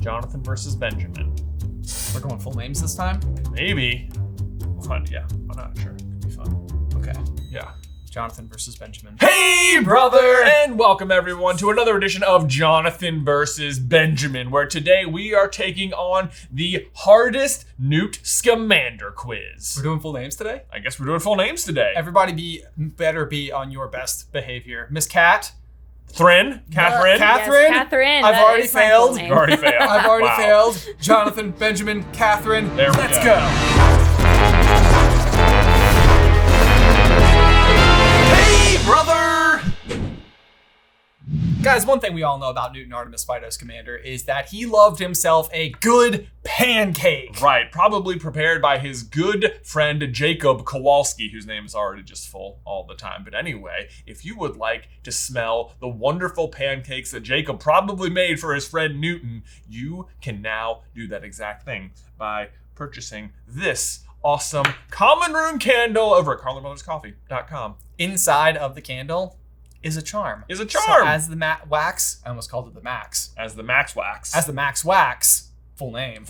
Jonathan versus Benjamin. We're going full names this time? Maybe. Yeah, I'm not sure. It'd be fun. Okay. Yeah. Jonathan versus Benjamin. Hey, brother! And welcome, everyone, to another edition of Jonathan versus Benjamin, where today we are taking on the hardest Newt Scamander quiz. We're doing full names today? I guess we're doing full names today. Everybody better be on your best behavior. Miss Cat? Catherine? Catherine? Yes, Catherine. I've already failed. You've already failed. I've already failed. Jonathan, Benjamin, Catherine. There we Let's go. go. Hey, brother! Guys, one thing we all know about Newt and Artemis Phyto Scamander is that he loved himself a good pancake. Right, probably prepared by his good friend Jacob Kowalski, whose name is already just full all the time. But anyway, if you would like to smell the wonderful pancakes that Jacob probably made for his friend Newton, you can now do that exact thing by purchasing this awesome common room candle over at CarlinBrothersCoffee.com. Inside of the candle is a charm. Is a charm. So as the wax, I almost called it the Max. As the Max Wax. As the Max Wax, full name,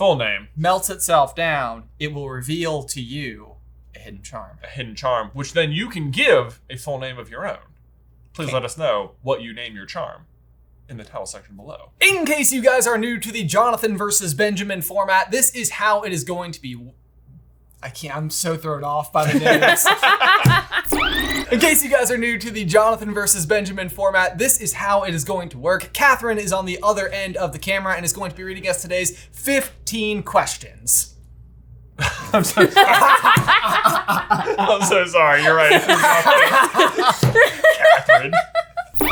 melts itself down, it will reveal to you a hidden charm. A hidden charm, which then you can give a full name of your own. Please let us know what you name your charm in the title section below. In case you guys are new to the Jonathan versus Benjamin format, this is how it is going to be. I'm so thrown off by the names. In case you guys are new to the Jonathan versus Benjamin format, this is how it is going to work. Catherine is on the other end of the camera and is going to be reading us today's 15 questions. I'm so sorry. I'm so sorry. You're right. Catherine. Do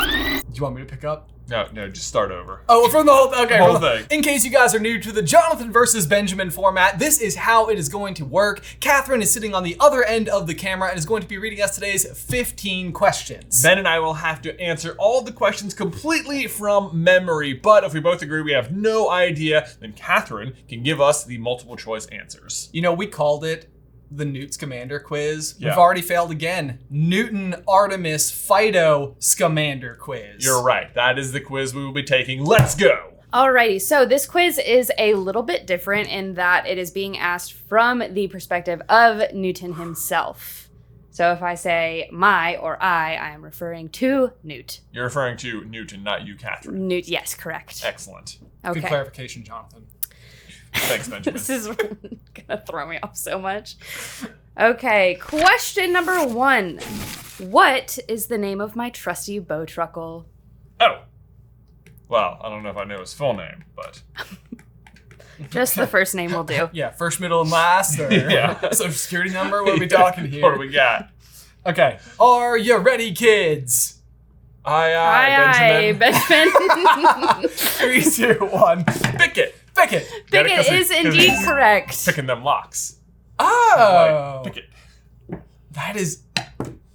you want me to pick up? No, just start over. Oh, from the whole thing. In case you guys are new to the Jonathan versus Benjamin format, this is how it is going to work. Catherine is sitting on the other end of the camera and is going to be reading us today's 15 questions. Ben and I will have to answer all the questions completely from memory, but if we both agree we have no idea, then Catherine can give us the multiple choice answers. You know, we called it the Newt Scamander quiz. Yeah. We've already failed again. Newton Artemis Phyto Scamander quiz. You're right. That is the quiz we will be taking. Let's go. Alrighty, so this quiz is a little bit different in that it is being asked from the perspective of Newton himself. So if I say my or I am referring to Newt. You're referring to Newton, not you, Catherine. Newt, yes, correct. Excellent. Okay. Good clarification, Jonathan. Thanks, Benjamin. This is gonna throw me off so much. Okay, question number 1. What is the name of my trusty Bowtruckle? Oh. Well, I don't know if I know his full name, but... Just the first name will do. Yeah, first, middle, and last, or Yeah. social security number? What are we talking here? What do we got? Okay, are you ready, kids? Aye, Benjamin. Benjamin. 3, 2, 1. Pick it. Pick it. Get it? Pick it is indeed correct. Picking them locks. Oh. Like, pick it. That is...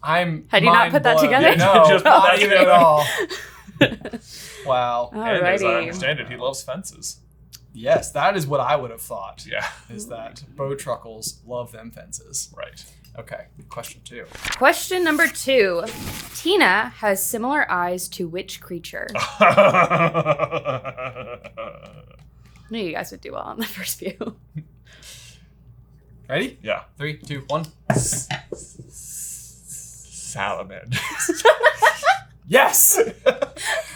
I'm Had you not put that mind-blown. together? No, Just put not that even together. at all. Wow. And as I Alrighty. understand it, he loves fences. Yes, that is what I would have thought. Yeah. Is that Bowtruckles love them fences. Right. Okay, question 2. Question number 2. Tina has similar eyes to which creature? I knew you guys would do well on the first few. Ready? Yeah. 3, 2, 1. Salamanders. Yes!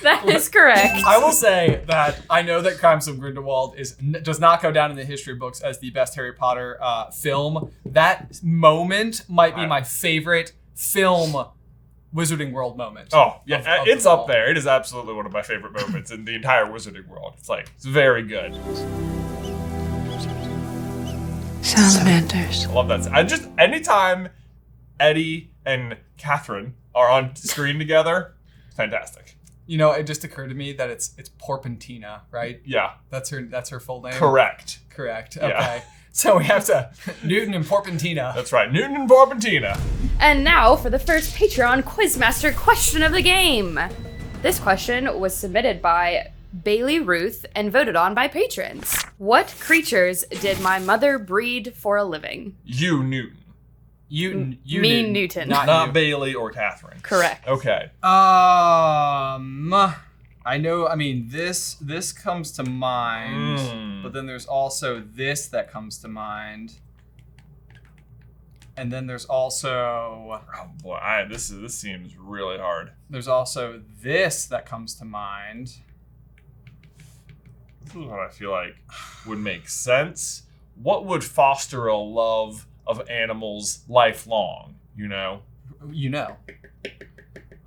That is correct. I will say that I know that Crimes of Grindelwald does not go down in the history books as the best Harry Potter film. That moment might be my favorite film Wizarding World moment. Oh, yeah, of it's them up all. there. It is absolutely one of my favorite moments in the entire Wizarding world. It's very good. Salamanders. I love that. Anytime Eddie and Catherine are on screen together, fantastic. You know, it just occurred to me that it's Porpentina, right? Yeah, That's her full name? correct. Correct. Yeah. Okay. So we have to Newton and Porpentina. That's right. Newton and Porpentina. And now for the first Patreon Quizmaster question of the game. This question was submitted by Bailey Ruth and voted on by patrons. What creatures did my mother breed for a living? You, Newton. You Newton. Not Not you. Bailey or Catherine. Correct. Okay. I know, I mean, this comes to mind, but then there's also this that comes to mind. And then there's also... Oh boy, this seems really hard. There's also this that comes to mind. This is what I feel like would make sense. What would foster a love of animals lifelong, you know? You know.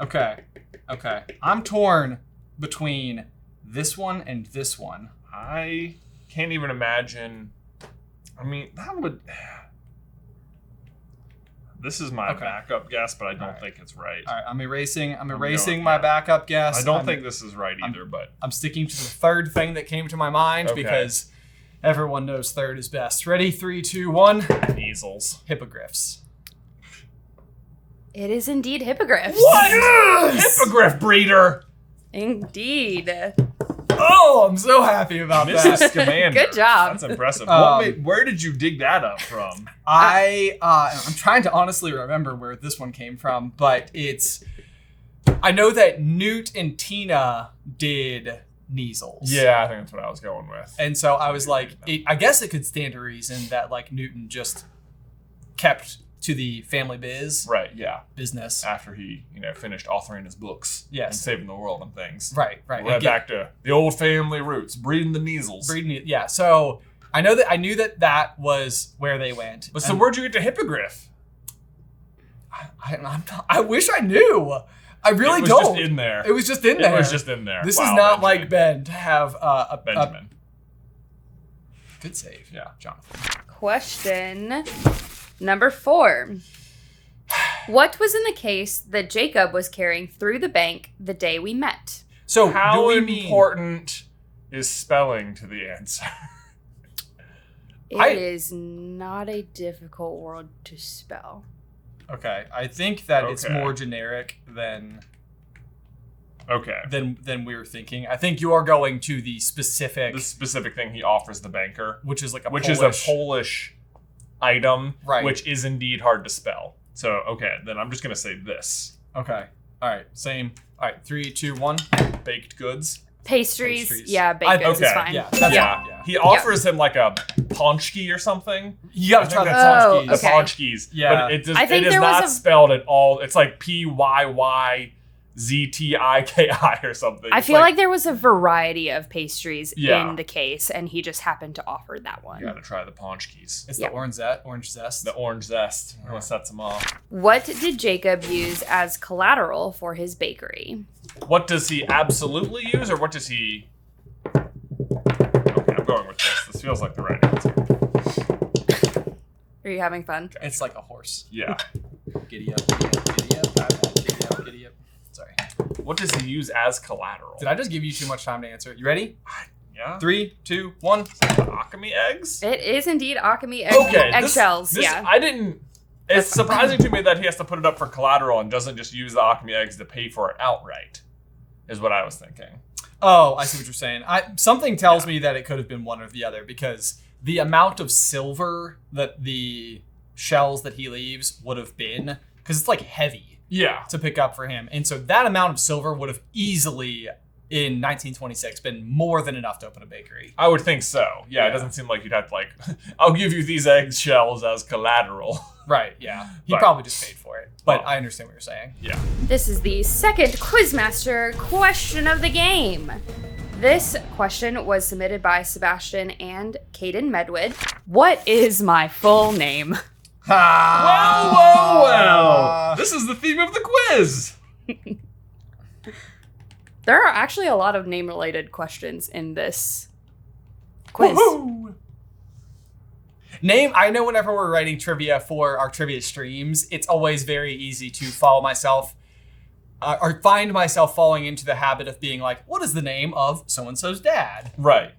Okay. I'm torn between this one and this one. I can't even imagine. I mean, that would... This is my backup guess, but I don't think it's right. All right, I'm erasing my backup guess. I don't think this is right either, but... I'm sticking to the third thing that came to my mind because everyone knows third is best. Ready? 3, 2, 1. Easels. Hippogriffs. It is indeed hippogriffs. What? Yes! Hippogriff breeder! Indeed. Oh, I'm so happy about that. Mrs. Scamander. Good job. That's impressive. Where did you dig that up from? I'm trying to honestly remember where this one came from, but I know that Newt and Tina did Neasels. Yeah, I think that's what I was going with. And so I was like, I guess it could stand to reason that like Newton just kept to the family business After he, finished authoring his books, and saving the world and things. Right. Right back to the old family roots, breeding the Neasels. So I knew that was where they went. But so where'd you get to hippogriff? I wish I knew. I really don't. It was just in there. It was just in there. It was just in there. This is not Benjamin. Like Ben to have a Benjamin. Good save, Jonathan. Question number 4. What was in the case that Jacob was carrying through the bank the day we met? So how important is spelling to the answer? It is not a difficult word to spell. Okay, I think that it's more generic than we were thinking. I think you are going to the specific thing he offers the banker, which is a Polish item, which is indeed hard to spell. So then I'm just gonna say this. Okay, all right, same. All right, 3, 2, 1. Baked goods. Pastries. Yeah, baked goods is fine. Yeah. He offers him like a paczki or something. You gotta try the paczkis. The paczkis. Yeah. But it is not spelled at all. It's like PYYZTIKI or something. I feel like there was a variety of pastries in the case, and he just happened to offer that one. You gotta try the paczkis. It's the orange zest. The orange zest. What sets them off. What did Jacob use as collateral for his bakery? What does he absolutely use, or what does he... Okay, I'm going with this. This feels like the right answer. Are you having fun? It's like a horse. Yeah. Giddy up, giddy up, giddy up, giddy up. Sorry. What does he use as collateral? Did I just give you too much time to answer? You ready? Yeah. 3, 2, 1. Akami eggs? It is indeed Akami eggshells. I didn't... It's surprising to me that he has to put it up for collateral and doesn't just use the Akami eggs to pay for it outright, is what I was thinking. Oh, I see what you're saying. Something tells me that it could have been one or the other, because the amount of silver that the shells that he leaves would have been, because it's like heavy to pick up for him. And so that amount of silver would have easily, in 1926, been more than enough to open a bakery. I would think so. Yeah, it doesn't seem like you'd have to I'll give you these eggshells as collateral. Right, yeah. He probably just paid for it. But I understand what you're saying. Yeah. This is the second Quizmaster question of the game. This question was submitted by Sebastian and Caden Medwood. What is my full name? Well. This is the theme of the quiz. There are actually a lot of name-related questions in this quiz. Woo-hoo! I know whenever we're writing trivia for our trivia streams, it's always very easy to follow myself or find myself falling into the habit of being like, what is the name of so-and-so's dad? Right.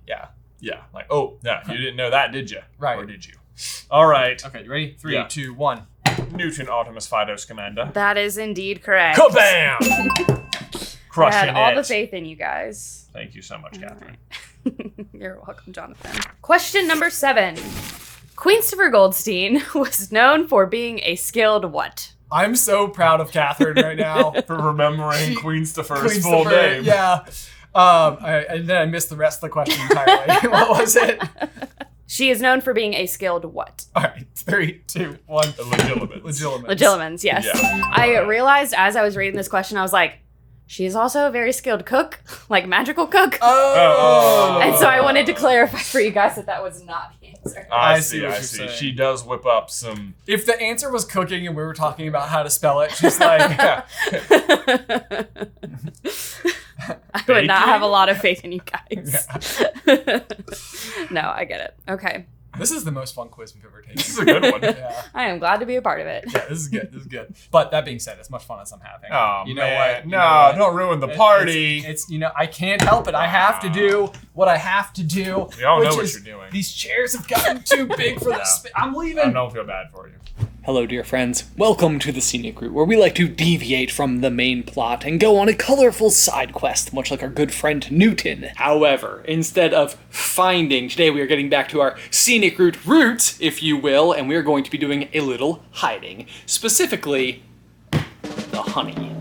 Yeah. Yeah. You didn't know that, did you? Right. Or did you? All right. Okay, you ready? 3, 2, 1. Newton Artemis Fido Scamander. That is indeed correct. Kabam! Crushing I had all the faith in you guys. Thank you so much, Catherine. You're welcome, Jonathan. Question number 7. Queen Goldstein was known for being a skilled what? I'm so proud of Catherine right now. For remembering Queen Staffer's Queen full Staffer, name. Yeah. And then I missed the rest of the question entirely. What was it? She is known for being a skilled what? All right, 3, 2, 1. Legilimens. Legilimens, yes. Yeah. I realized as I was reading this question, I was like, she is also a very skilled cook, like magical cook. Oh. And so I wanted to clarify for you guys that was not the answer. I see see. what I you're see. saying. She does whip up some. If the answer was cooking and we were talking about how to spell it, she's like, I would not have a lot of faith in you guys. No, I get it. Okay. this is the most fun quiz we've ever taken. This is a good one. Yeah. I am glad to be a part of it. Yeah, this is good. This is good. But that being said, as much fun as I'm having. Oh, you know man. what? You No, know what? don't ruin the party. It's I can't help it. I have to do what I have to do. We all know which what is you're doing. These chairs have gotten too big for this. I'm leaving. I don't feel bad for you. Hello, dear friends. Welcome to the Scenic Route, where we like to deviate from the main plot and go on a colorful side quest, much like our good friend Newton. However, instead of finding, today we are getting back to our Scenic Route roots, if you will, and we are going to be doing a little hiding. Specifically, the honey.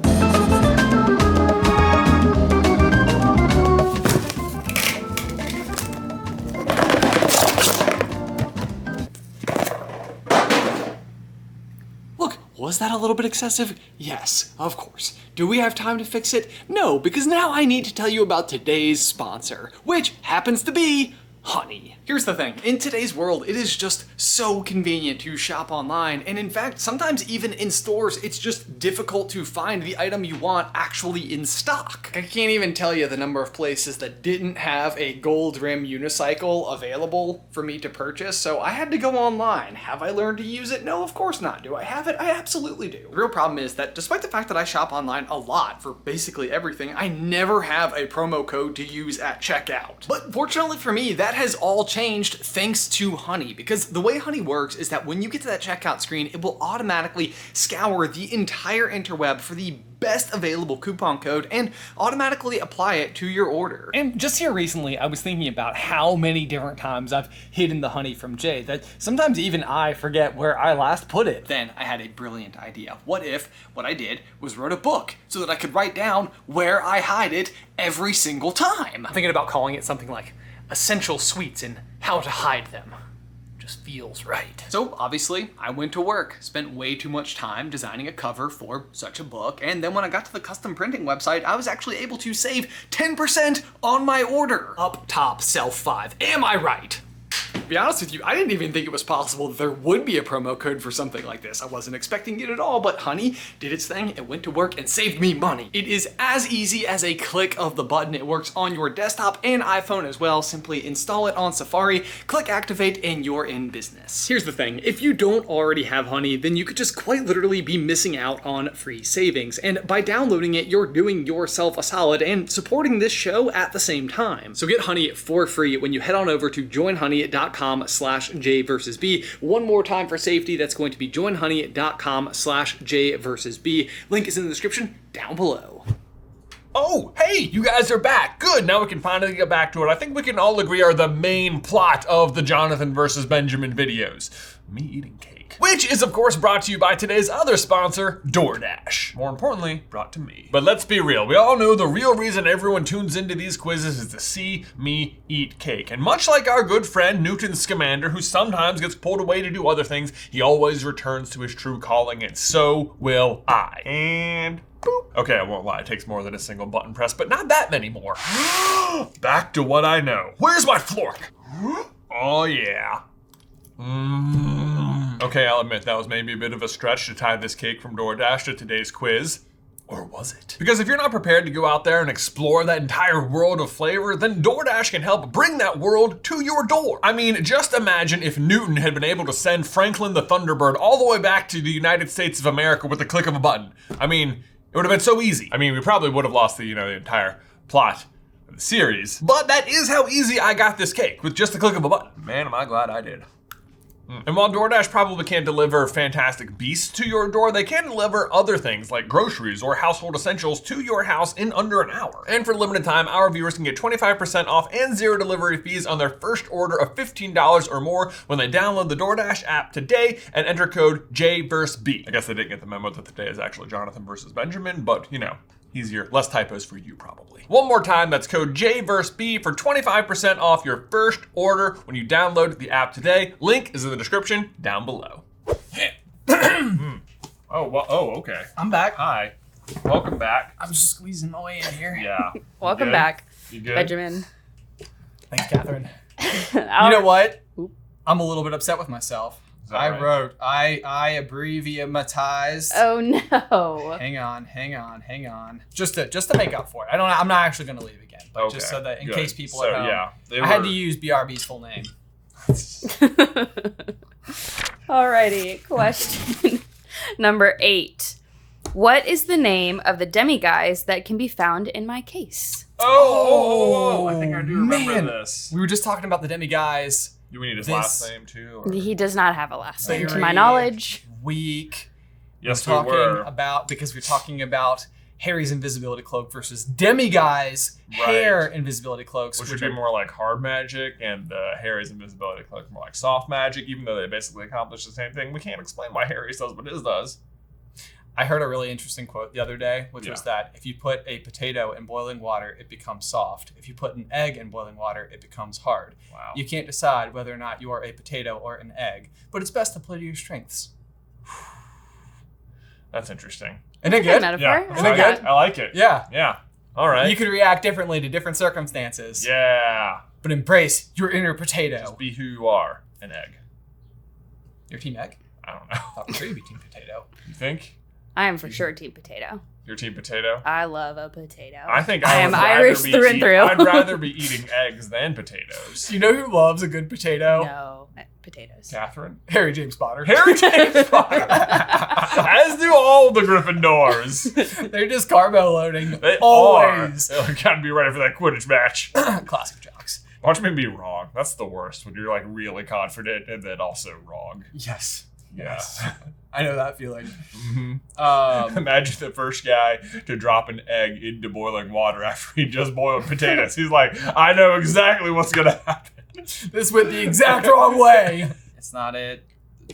Was that a little bit excessive? Yes, of course. Do we have time to fix it? No, because now I need to tell you about today's sponsor, which happens to be honey. Here's the thing, in today's world, it is just so convenient to shop online, and in fact, sometimes even in stores, it's just difficult to find the item you want actually in stock. I can't even tell you the number of places that didn't have a gold rim unicycle available for me to purchase, so I had to go online. Have I learned to use it? No, of course not. Do I have it? I absolutely do. The real problem is that despite the fact that I shop online a lot for basically everything, I never have a promo code to use at checkout. But fortunately for me, that has all changed thanks to Honey, because the way Honey works is that when you get to that checkout screen, it will automatically scour the entire interweb for the best available coupon code and automatically apply it to your order. And just here recently, I was thinking about how many different times I've hidden the honey from Jay that sometimes even I forget where I last put it. Then I had a brilliant idea. What if what I did was wrote a book so that I could write down where I hide it every single time? I'm thinking about calling it something like Essential Sweets and How to Hide Them. Just feels right. So obviously I went to work, spent way too much time designing a cover for such a book, and then when I got to the custom printing website, I was actually able to save 10% on my order. Up top, sell 5. Am I right? To be honest with you, I didn't even think it was possible that there would be a promo code for something like this. I wasn't expecting it at all, but Honey did its thing. It went to work and saved me money. It is as easy as a click of the button. It works on your desktop and iPhone as well. Simply install it on Safari, click activate, and you're in business. Here's the thing. If you don't already have Honey, then you could just quite literally be missing out on free savings. And by downloading it, you're doing yourself a solid and supporting this show at the same time. So get Honey for free when you head on over to joinhoney.com/J-versus-B. One more time for safety, that's going to be joinhoney.com/J-versus-B. Link is in the description down below. Oh, hey, you guys are back. Good, now we can finally get back to it. I think we can all agree are the main plot of the Jonathan versus Benjamin videos. Me eating cake. Which is, of course, brought to you by today's other sponsor, DoorDash. More importantly, brought to me. But let's be real. We all know the real reason everyone tunes into these quizzes is to see me eat cake. And much like our good friend Newt Scamander, who sometimes gets pulled away to do other things, he always returns to his true calling, and so will I. And boop. Okay, I won't lie, it takes more than a single button press, but not that many more. Back to what I know. Where's my fork? Oh yeah. Okay, I'll admit that was maybe a bit of a stretch to tie this cake from DoorDash to today's quiz. Or was it? Because if you're not prepared to go out there and explore that entire world of flavor, then DoorDash can help bring that world to your door. I mean, just imagine if Newton had been able to send Franklin the Thunderbird all the way back to the United States of America with the click of a button. I mean, it would have been so easy. I mean, we probably would have lost the entire plot of the series. But that is how easy I got this cake, with just the click of a button. Man, am I glad I did. And while DoorDash probably can't deliver fantastic beasts to your door, they can deliver other things like groceries or household essentials to your house in under an hour. And for a limited time, our viewers can get 25% off and 0 delivery fees on their first order of $15 or more when they download the DoorDash app today and enter code JVerseB. I guess they didn't get the memo that today is actually Jonathan versus Benjamin, but you know, easier, less typos for you probably. One more time, that's code JVerseB for 25% off your first order when you download the app today. Link is in the description down below. Oh, okay. I'm back. Hi. Welcome back. I'm just squeezing my way in here. Yeah. Welcome back, You good? Benjamin. Thanks, Catherine. You know what? I'm a little bit upset with myself. I wrote, I abbreviamatized. Oh no. Hang on. Just to make up for it. I'm not actually going to leave again, but just so that in case people at home. Yeah, I had to use BRB's full name. Alrighty, question number 8. What is the name of the demiguise that can be found in my case? Oh, I think I do remember this. We were just talking about the demiguise. Do we need his last name too? Or? He does not have a last name, to Very my knowledge. Weak. Yes, we're we were. because we're talking about Harry's invisibility cloak versus demiguise hair invisibility cloaks, which would be more like hard magic, and Harry's invisibility cloak more like soft magic. Even though they basically accomplish the same thing, we can't explain why Harry's does what his does. I heard a really interesting quote the other day, which was that if you put a potato in boiling water, it becomes soft. If you put an egg in boiling water, it becomes hard. Wow. You can't decide whether or not you are a potato or an egg, but it's best to play to your strengths. That's interesting. Isn't it Good good? metaphor. Yeah, I like that. I like it. Yeah. Yeah. All right. You could react differently to different circumstances. Yeah. But embrace your inner potato. Just be who you are. An egg. Your team egg? I don't know. I thought you would be team potato. You think? I am for sure team potato. Your team potato? I love a potato. I think I I am would rather Irish be through and through. I'd rather be eating eggs than potatoes. You know who loves a good potato? No, potatoes. Catherine? Harry James Potter. Harry James Potter. As do all the Gryffindors. They're just carbo loading. They always. are. They gotta be ready for that Quidditch match. Classic jocks. Watch me be wrong. That's the worst, when you're like really confident and then also wrong. Yes. Yeah. I know that feeling. Mm-hmm. Imagine the first guy to drop an egg into boiling water after he just boiled potatoes. He's like, I know exactly what's gonna happen. This went the exact wrong way. It's not it,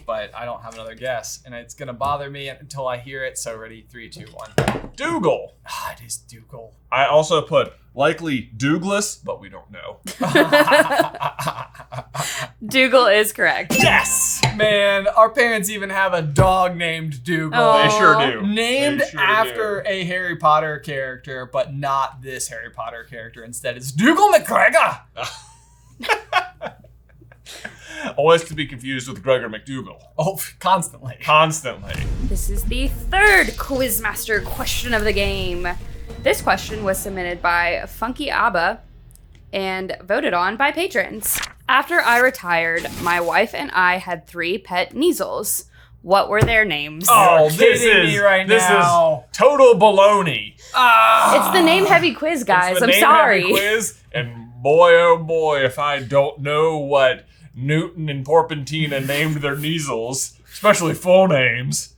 but I don't have another guess, and it's gonna bother me until I hear it. So ready, 3, 2, 1. Dougal. Ah, it is Dougal. I also put likely Douglas, but we don't know. Dougal is correct. Yes, man. Our parents even have a dog named Dougal. Oh. They sure do. Named They sure after a Harry Potter character, but not this Harry Potter character. Instead, it's Dougal McGregor. Always to be confused with Gregor McDougal. Oh, constantly. Constantly. This is the third Quizmaster question of the game. This question was submitted by Funky Abba and voted on by patrons. After I retired, my wife and I had 3 pet measles. What were their names? Oh, kidding me right now. This is total baloney. It's the name heavy quiz, guys. It's the I'm name sorry. heavy quiz, and boy, oh boy, if I don't know what Newton and Porpentina named their measles, especially full names.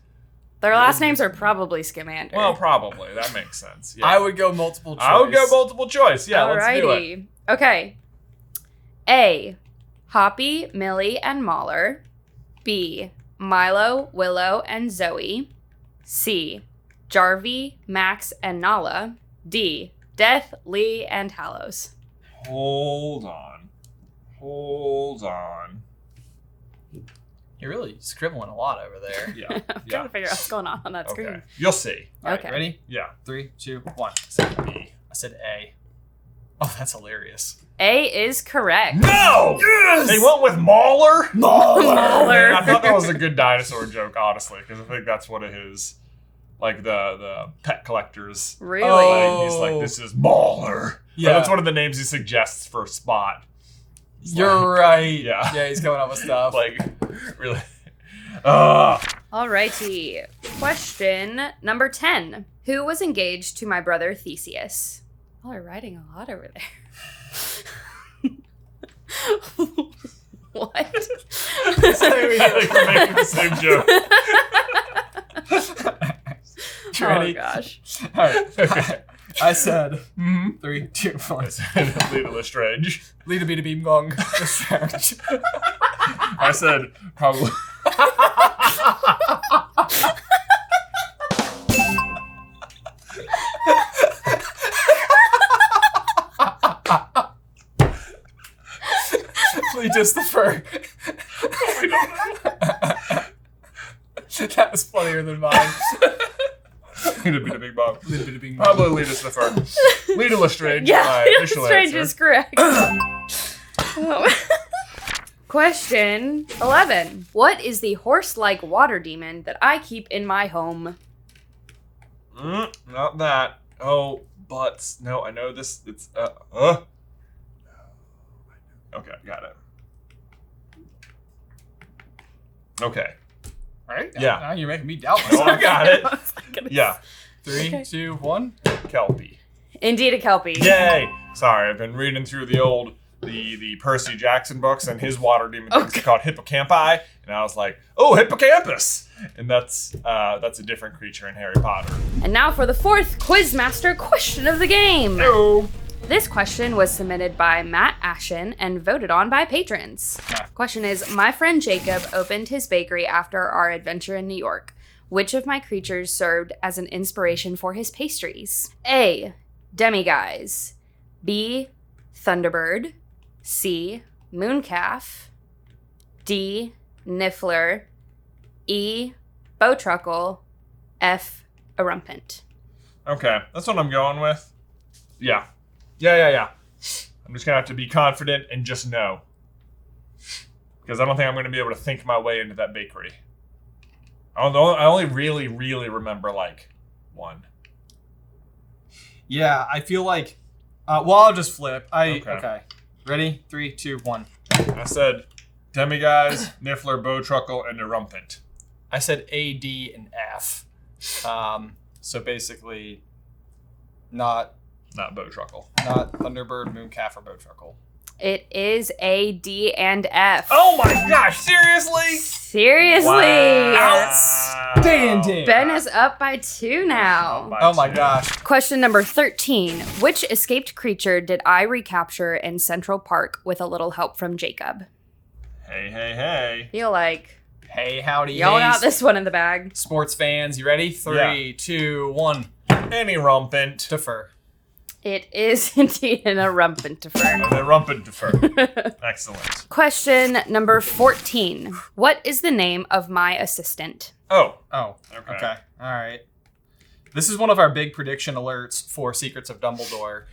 Their last names are probably Scamander. Well, probably. That makes sense. Yeah. I would go multiple choice. I would go multiple choice. Yeah, let's do it. Okay. A. Hoppy, Millie, and Mahler. B. Milo, Willow, and Zoe. C. Jarvie, Max, and Nala. D. Death, Lee, and Hallows. Hold on. You're really scribbling a lot over there. Yeah. I'm trying to figure out what's going on that screen. Okay. You'll see. All right, Okay. ready? Yeah. 3, 2, 1. I said B. I said A. Oh, that's hilarious. A is correct. No! Yes! They went with Mauler? Mahler. I thought that was a good dinosaur joke, honestly, because I think that's one of his, like, the pet collectors. Really? Oh. He's like, this is Mauler. Yeah. Yeah. That's one of the names he suggests for Spot. It's You're like, right. Yeah. Yeah, he's coming up with stuff. Like, really. Alrighty. Question number 10. Who was engaged to my brother Theseus? Oh, are writing a lot over there. What? This think we're making the same joke. You ready? Oh gosh. All right. I said 3, 2, 1. Lita Lestrange. Lita Beta Beam Gong. Discharge. I said probably. Just the fur. That was funnier than mine. Lita Beta Big Bob. Lita Beta Beam Gong. Probably Lita Sniffer. Lita Lestrange. Yeah, My Lita official Lestrange answer. is correct. Question 11. What is the horse-like water demon that I keep in my home? Not that. Oh, butts. No, I know this. It's Okay, got it. Okay. All right. Yeah. Now you're making me doubt No, myself. I got it. I was not gonna- Yeah. 3, 2, 1. Kelpie. Indeed, a kelpie. Yay! Sorry, I've been reading through the old the Percy Jackson books, and his water demon things are called hippocampi, and I was like, oh, hippocampus! And that's a different creature in Harry Potter. And now for the fourth Quizmaster question of the game. Oh. This question was submitted by Matt Ashen and voted on by patrons. Question is, my friend Jacob opened his bakery after our adventure in New York. Which of my creatures served as an inspiration for his pastries? A. Demiguise. B. Thunderbird. C. Mooncalf. D. Niffler. E. Bowtruckle. F. Erumpent. Okay, that's what I'm going with. Yeah. Yeah. I'm just gonna have to be confident and just know. Because I don't think I'm gonna be able to think my way into that bakery. I only really remember like one. Yeah, I feel like. I'll just flip. Okay. Okay. Ready? 3, 2, 1. I said Demiguise, Niffler, Bowtruckle, and Erumpent. I said A, D, and F. So basically, not Bowtruckle. Thunderbird, Mooncalf, or Bowtruckle. It is A, D, and F. Oh my gosh! Seriously? Seriously? Outstanding! Ben is up by 2 now. Oh my gosh. Question number 13. Which escaped creature did I recapture in Central Park with a little help from Jacob? Hey. Feel like Hey, howdy, y'all hey, got this one in the bag. sports fans. You ready? 3, 2, 1. Any Rumpent. Defer. It is indeed an Erumpentifer. An Erumpentifer. Excellent. Question number 14. What is the name of my assistant? Oh. Okay. All right. This is one of our big prediction alerts for Secrets of Dumbledore,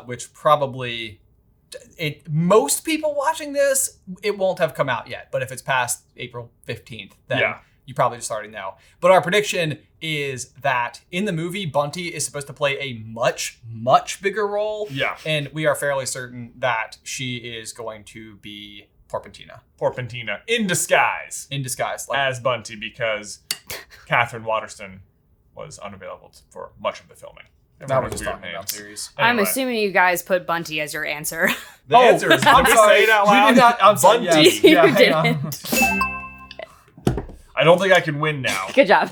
which probably most people watching this, it won't have come out yet. But if it's past April 15th, then you probably just already know. But our prediction is that in the movie, Bunty is supposed to play a much, much bigger role. Yeah. And we are fairly certain that she is going to be Porpentina. In disguise. In disguise. As Bunty, because Catherine Waterston was unavailable for much of the filming. Now we're just Weird talking about names. theries. I'm Anyway. assuming you guys put Bunty as your answer. The answer is, I'm let me sorry. say it out We loud. did not. I'm sorry. Bunty. Yes. You Yeah, hang on. didn't. I don't think I can win now. Good job.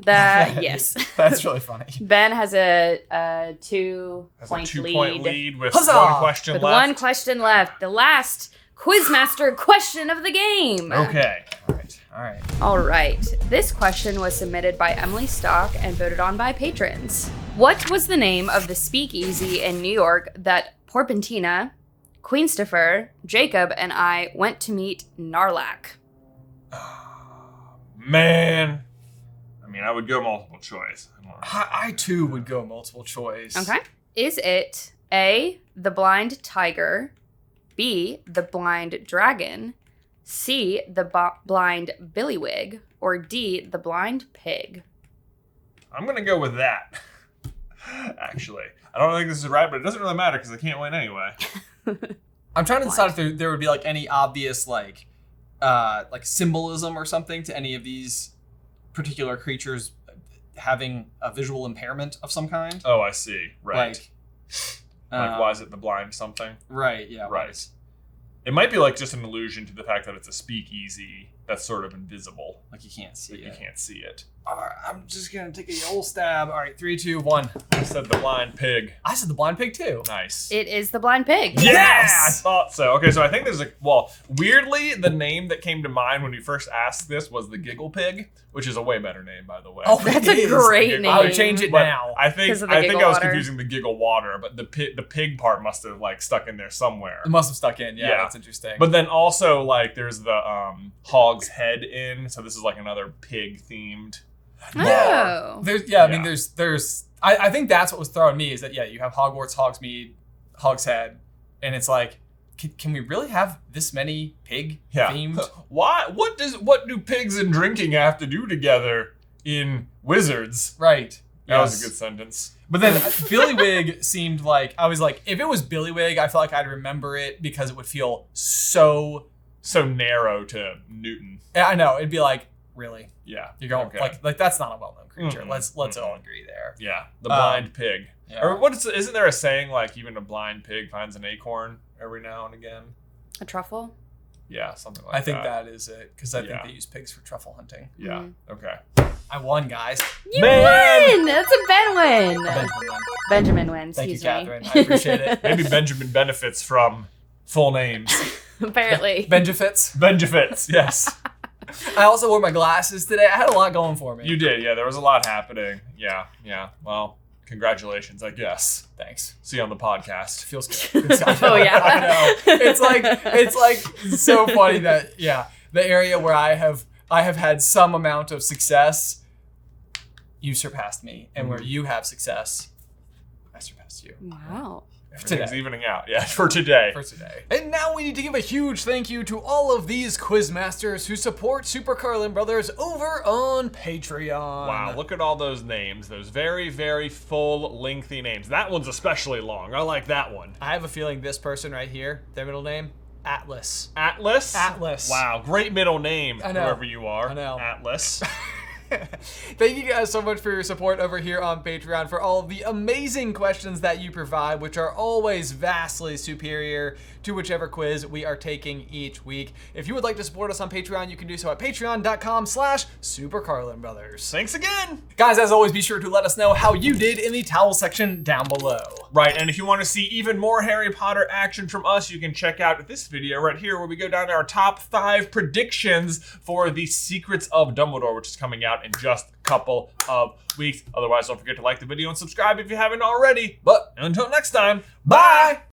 Yes. That's really funny. Ben has a That's a 2-point 2-point lead with Huzzah! one question With left. one question left. The last Quizmaster question of the game. Okay. All right. All right. This question was submitted by Emily Stock and voted on by patrons. What was the name of the speakeasy in New York that Porpentina, Queenstifer, Jacob, and I went to meet Narlac? Man. I mean, I would go multiple choice. I don't know. I too would go multiple choice. Okay. Is it A, the blind tiger, B, the blind dragon, C, the blind billywig, or D, the blind pig? I'm going to go with that. Actually. I don't think this is right, but it doesn't really matter because I can't win anyway. I'm trying to decide if there would be like any obvious like symbolism or something to any of these particular creatures having a visual impairment of some kind. Oh, I see. Right. Like Why is it the blind something? Right. Yeah. Right. It might be like just an allusion to the fact that it's a speakeasy that's sort of invisible. Like you can't see Like it. you can't see it. All right, I'm just gonna take a old stab. All right, 3, 2, 1. I said the blind pig. I said the blind pig too. Nice. It is the blind pig. Yeah, Yes! I thought so. Okay, so I think there's weirdly, the name that came to mind when you first asked this was the giggle pig, which is a way better name, by the way. Oh, That's it a is. great name. I would change it But now. I think 'Cause of the I giggle was water. confusing the giggle water, but the pig part must have like stuck in there somewhere. It must have stuck in. Yeah, Yeah. that's interesting. But then also like there's the hog's head in, so this is like another pig themed. Oh. I mean, there's. I think that's what was throwing me is that you have Hogwarts, Hogsmeade, Hogshead, and it's like, can we really have this many pig themed? Why? What do pigs and drinking have to do together in Wizards? Right. That was a good sentence. But then Billywig seemed like, I was like, if it was Billywig, I feel like I'd remember it because it would feel so narrow to Newton. I know, it'd be like, really? Yeah. You're going Okay. like that's not a well-known creature. Mm-mm. Let's all agree there. Yeah. The blind pig. Yeah. Or isn't there a saying like even a blind pig finds an acorn every now and again? A truffle? Yeah, something like I that. think that is it because I think Yeah. they use pigs for truffle hunting. Yeah. Mhm. Okay. I won, guys. You Man! win! That's a Ben win. Benjamin won. Benjamin wins. Thank you, Excuse me. Catherine. I appreciate it. Maybe Benjamin benefits from full names. Apparently. Benjafits. Benjafits, yes. I also wore my glasses today. I had a lot going for me. You did, yeah. There was a lot happening. Yeah. Well, congratulations, I guess. Thanks. See you on the podcast. Feels good. Oh, yeah. I know. It's like so funny that the area where I have had some amount of success, you surpassed me, and where you have success, I surpassed you. Wow. Everything's Today. evening out. Yeah, for today. For today. And now we need to give a huge thank you to all of these quizmasters who support Super Carlin Brothers over on Patreon. Wow, look at all those names. Those very, very full, lengthy names. That one's especially long. I like that one. I have a feeling this person right here, their middle name, Atlas. Atlas? Atlas. Wow, great middle name, I know. whoever you are. I know. Atlas. Thank you guys so much for your support over here on Patreon, for all of the amazing questions that you provide, which are always vastly superior to whichever quiz we are taking each week. If you would like to support us on Patreon, you can do so at patreon.com/SuperCarlinBrothers. Thanks again. Guys, as always, be sure to let us know how you did in the towel section down below. Right, and if you want to see even more Harry Potter action from us, you can check out this video right here where we go down to our top 5 predictions for the Secrets of Dumbledore, which is coming out in just a couple of weeks. Otherwise, don't forget to like the video and subscribe if you haven't already. But until next time, bye!